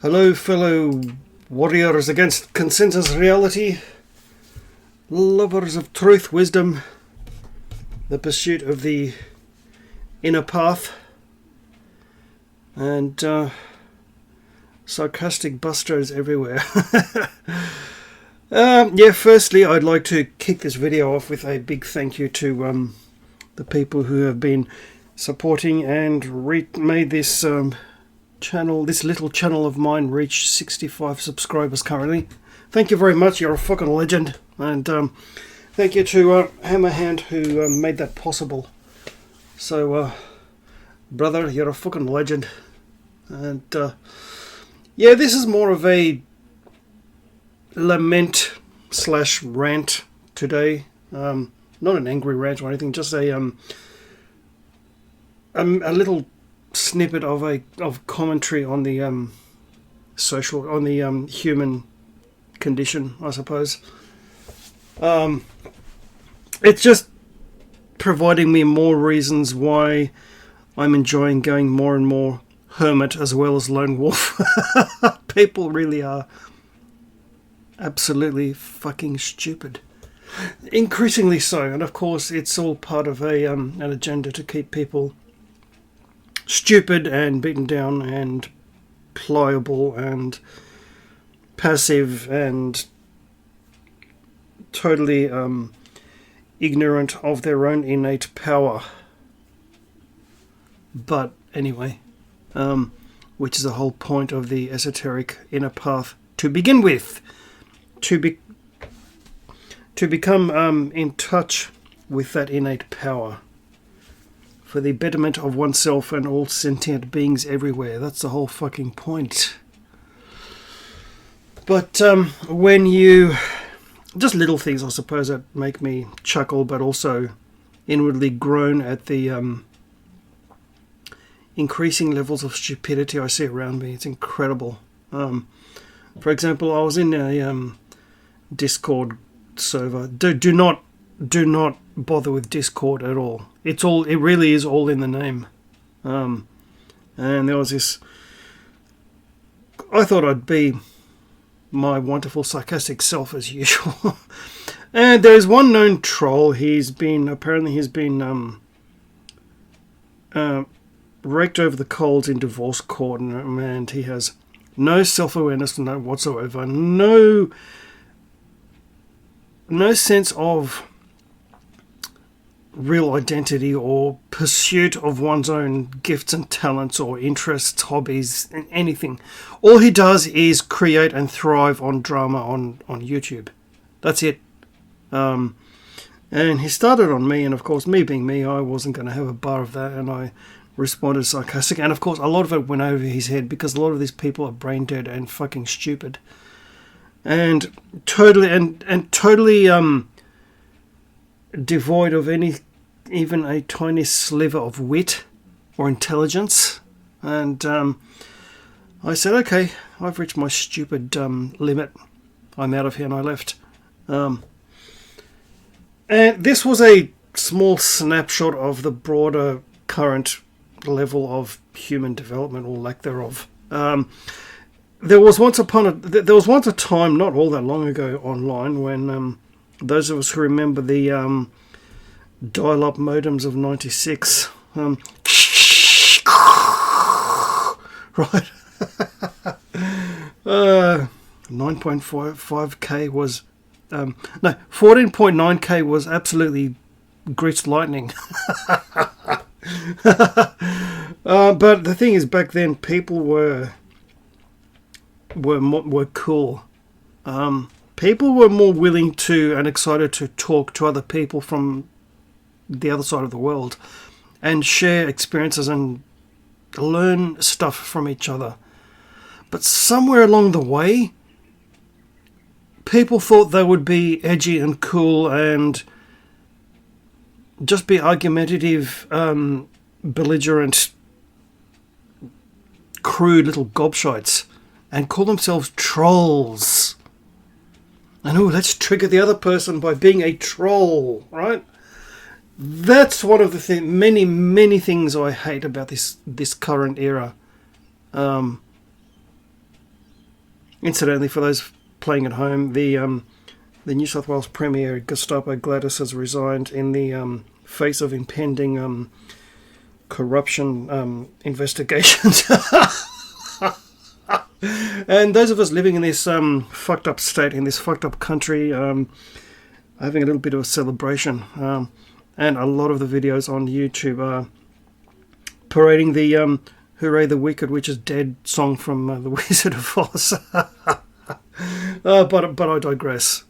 Hello, fellow warriors against consensus reality, lovers of truth, wisdom, the pursuit of the inner path, and sarcastic busters everywhere. Firstly, I'd like to kick this video off with a big thank you to the people who have been supporting and made this channel, this little channel of mine, reach 65 subscribers currently. Thank you very much. You're a fucking legend. And thank you to Hammerhand who made that possible. So, brother, you're a fucking legend. And this is more of a lament / rant today. Not an angry rant or anything, just a little snippet of commentary on the human condition, I suppose. It's just providing me more reasons why I'm enjoying going more and more hermit as well as lone wolf. People really are absolutely fucking stupid, increasingly so, and of course it's all part of an agenda to keep people stupid and beaten down and pliable and passive and totally ignorant of their own innate power. But anyway, which is the whole point of the esoteric inner path to begin with, to become in touch with that innate power for the betterment of oneself and all sentient beings everywhere. That's the whole fucking point. But when you... just little things, I suppose, that make me chuckle, but also inwardly groan at the increasing levels of stupidity I see around me. It's incredible. For example, I was in a Discord server. Do not bother with Discord at all. It really is all in the name. And there was this... I thought I'd be my wonderful sarcastic self as usual. And there's one known troll. He's been raked over the coals in divorce court, and he has no self-awareness, no whatsoever, no sense of real identity or pursuit of one's own gifts and talents or interests, hobbies, anything. All he does is create and thrive on drama on YouTube. That's it. And he started on me, and of course, me being me, I wasn't going to have a bar of that, and I responded sarcastic. And of course, a lot of it went over his head because a lot of these people are brain dead and fucking stupid, and totally devoid of even a tiny sliver of wit or intelligence. And I said, okay, I've reached my stupid limit. I'm out of here, and I left. And this was a small snapshot of the broader current level of human development, or lack thereof. There was once a time, not all that long ago, online, when those of us who remember the dial-up modems of '96, right? 9.5k was 14.9k was absolutely greased lightning. But the thing is, back then people were cool. People were more willing to and excited to talk to other people from the other side of the world and share experiences and learn stuff from each other. But somewhere along the way, people thought they would be edgy and cool and just be argumentative, belligerent, crude little gobshites, and call themselves trolls. And let's trigger the other person by being a troll, right? That's one of the many things I hate about this current era. Incidentally, for those playing at home, the New South Wales Premier Gestapo Gladys has resigned in the face of impending corruption investigations. And those of us living in this fucked up state, in this fucked up country, having a little bit of a celebration. And a lot of the videos on YouTube are parading the Hooray the Wicked Witch is Dead song from The Wizard of Oz. But I digress.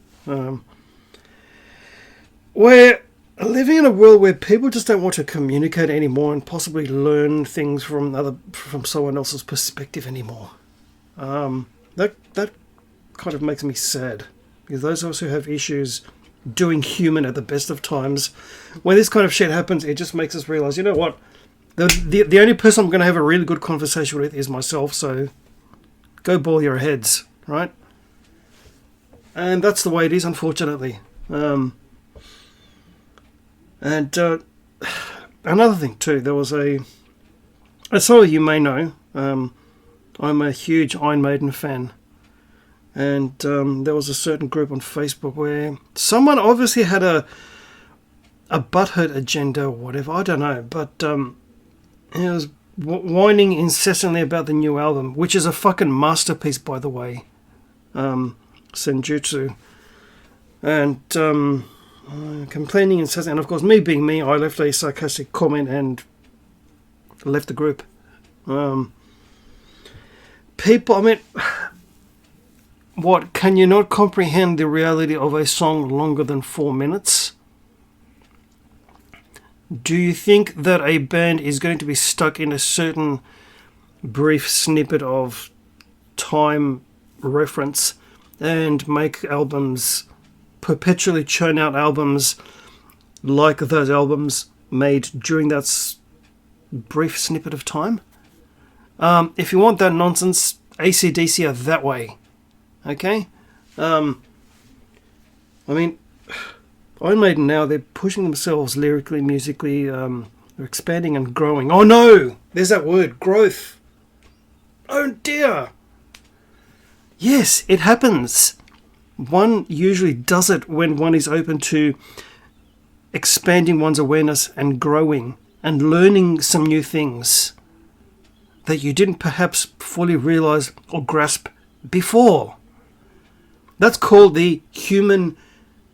We're living in a world where people just don't want to communicate anymore and possibly learn things from someone else's perspective anymore. That kind of makes me sad, because those of us who have issues doing human at the best of times, when this kind of shit happens, it just makes us realize, you know what, the only person I'm going to have a really good conversation with is myself, so go boil your heads, right? And that's the way it is, unfortunately. And another thing too, there was as some of you may know, I'm a huge Maiden fan. And there was a certain group on Facebook where someone obviously had a butthurt agenda or whatever, I don't know, but it was whining incessantly about the new album, which is a fucking masterpiece, by the way, Senjutsu, and complaining incessantly. And of course, me being me, I left a sarcastic comment and left the group. People, I mean, what, can you not comprehend the reality of a song longer than 4 minutes? Do you think that a band is going to be stuck in a certain brief snippet of time reference and make albums, perpetually churn out albums like those albums made during that brief snippet of time? If you want that nonsense, AC/DC are that way. Okay? I mean, Iron Maiden now, they're pushing themselves lyrically, musically, they're expanding and growing. Oh no! There's that word, growth. Oh dear! Yes, it happens. One usually does it when one is open to expanding one's awareness and growing and learning some new things that you didn't perhaps fully realize or grasp before. That's called the human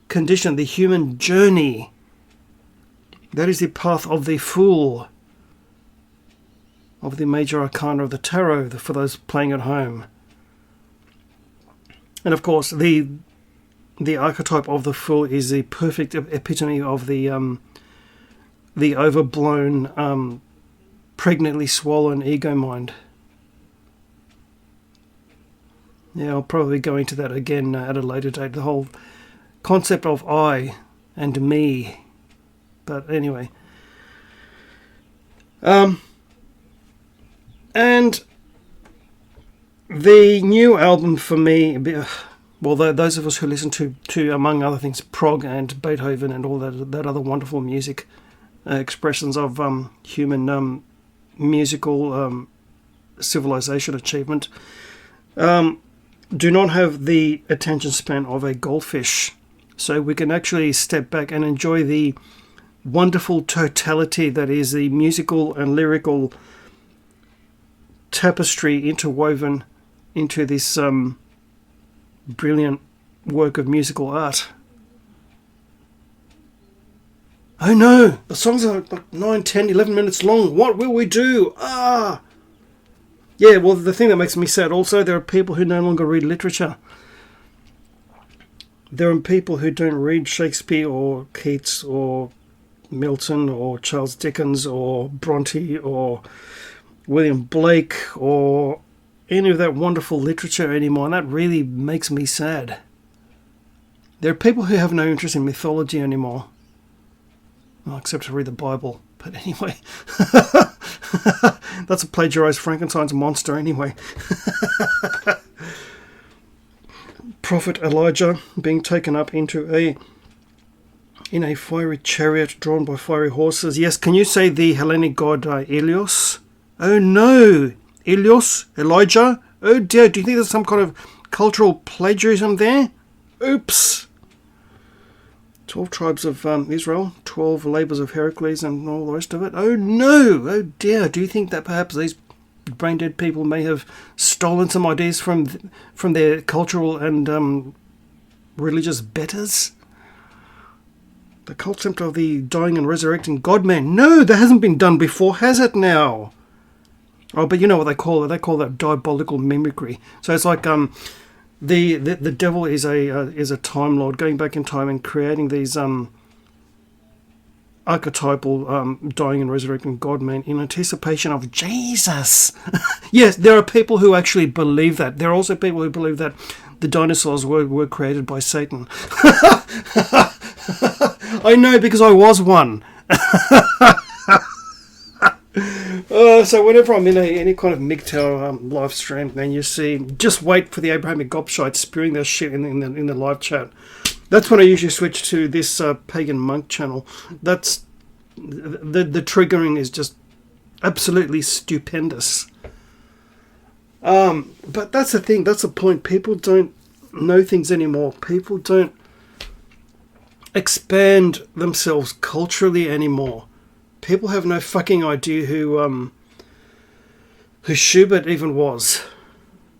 condition, the human journey. That is the path of the fool, of the major arcana of the tarot, for those playing at home. And of course, the archetype of the fool is the perfect epitome of the overblown, pregnantly swollen ego mind. Yeah, I'll probably go into that again at a later date. The whole concept of I and me. But anyway. And the new album for me, well, those of us who listen to among other things, prog and Beethoven and all that other wonderful music, expressions of human musical civilization achievement, do not have the attention span of a goldfish. So we can actually step back and enjoy the wonderful totality that is the musical and lyrical tapestry interwoven into this brilliant work of musical art. Oh no, the songs are like 9, 10, 11 minutes long. What will we do? Yeah, well, the thing that makes me sad also, there are people who no longer read literature. There are people who don't read Shakespeare or Keats or Milton or Charles Dickens or Bronte or William Blake or any of that wonderful literature anymore, and that really makes me sad. There are people who have no interest in mythology anymore. Well, except to read the Bible. But anyway, that's a plagiarized Frankenstein's monster anyway. Prophet Elijah being taken up in a fiery chariot drawn by fiery horses. Yes, can you say the Hellenic god Ilios? Oh no! Ilios? Elijah? Oh dear, do you think there's some kind of cultural plagiarism there. Oops. 12 tribes of Israel, 12 labours of Heracles, and all the rest of it. Oh no! Oh dear! Do you think that perhaps these brain-dead people may have stolen some ideas from their cultural and religious betters? The concept of the dying and resurrecting God-man. No, that hasn't been done before, has it now? Oh, but you know what they call it? They call that diabolical mimicry. So it's like the devil is a time lord going back in time and creating these archetypal dying and resurrecting God-man in anticipation of Jesus. Yes, there are people who actually believe that. There are also people who believe that the dinosaurs were created by Satan. I know, because I was one. So whenever I'm in any kind of MGTOW live stream, then you see, just wait for the Abrahamic gobshites spewing their shit in the live chat. That's when I usually switch to this pagan monk channel. That's the triggering is just absolutely stupendous. But that's the thing. That's the point. People don't know things anymore. People don't expand themselves culturally anymore. People have no fucking idea who Schubert even was,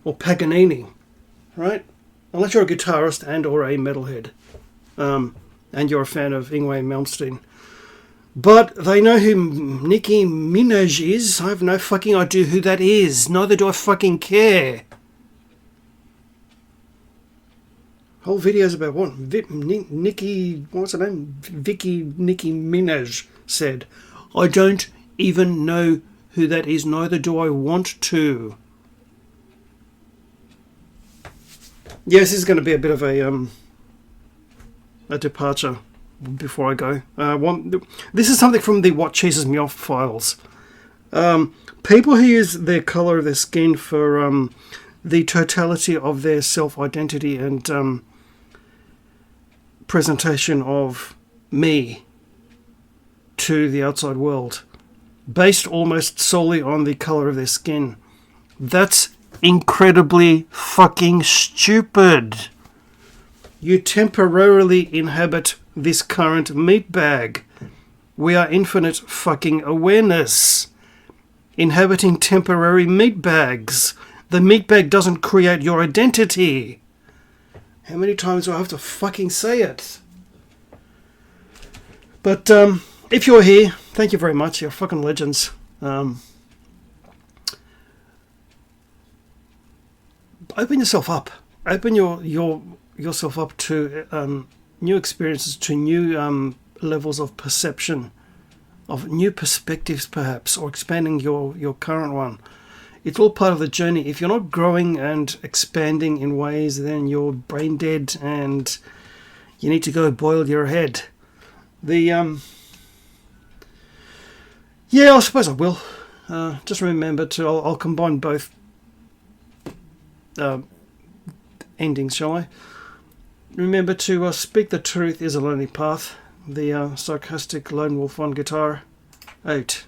or Paganini, right? Unless you're a guitarist and or a metalhead, and you're a fan of Yngwie Malmsteen. But they know who Nicki Minaj is. I have no fucking idea who that is. Neither do I fucking care. Whole video's about what? Nicki, what's her name? Nicki Minaj said, I don't even know who that is, neither do I want to. Yes, this is going to be a bit of a departure before I go. This is something from the What Cheeses Me Off files. People who use their colour of their skin for the totality of their self-identity and presentation of me to the outside world, based almost solely on the colour of their skin. That's incredibly fucking stupid. You temporarily inhabit this current meat bag. We are infinite fucking awareness, inhabiting temporary meat bags. The meat bag doesn't create your identity. How many times do I have to fucking say it? But if you're here, thank you very much. You're fucking legends. Open yourself up. Open yourself up to new experiences, to new levels of perception, of new perspectives perhaps, or expanding your current one. It's all part of the journey. If you're not growing and expanding in ways, then you're brain dead and you need to go boil your head. Yeah, I suppose I will. Just remember to, I'll combine both endings, shall I? Remember to speak the truth is a lonely path. The sarcastic lone wolf on guitar. Out.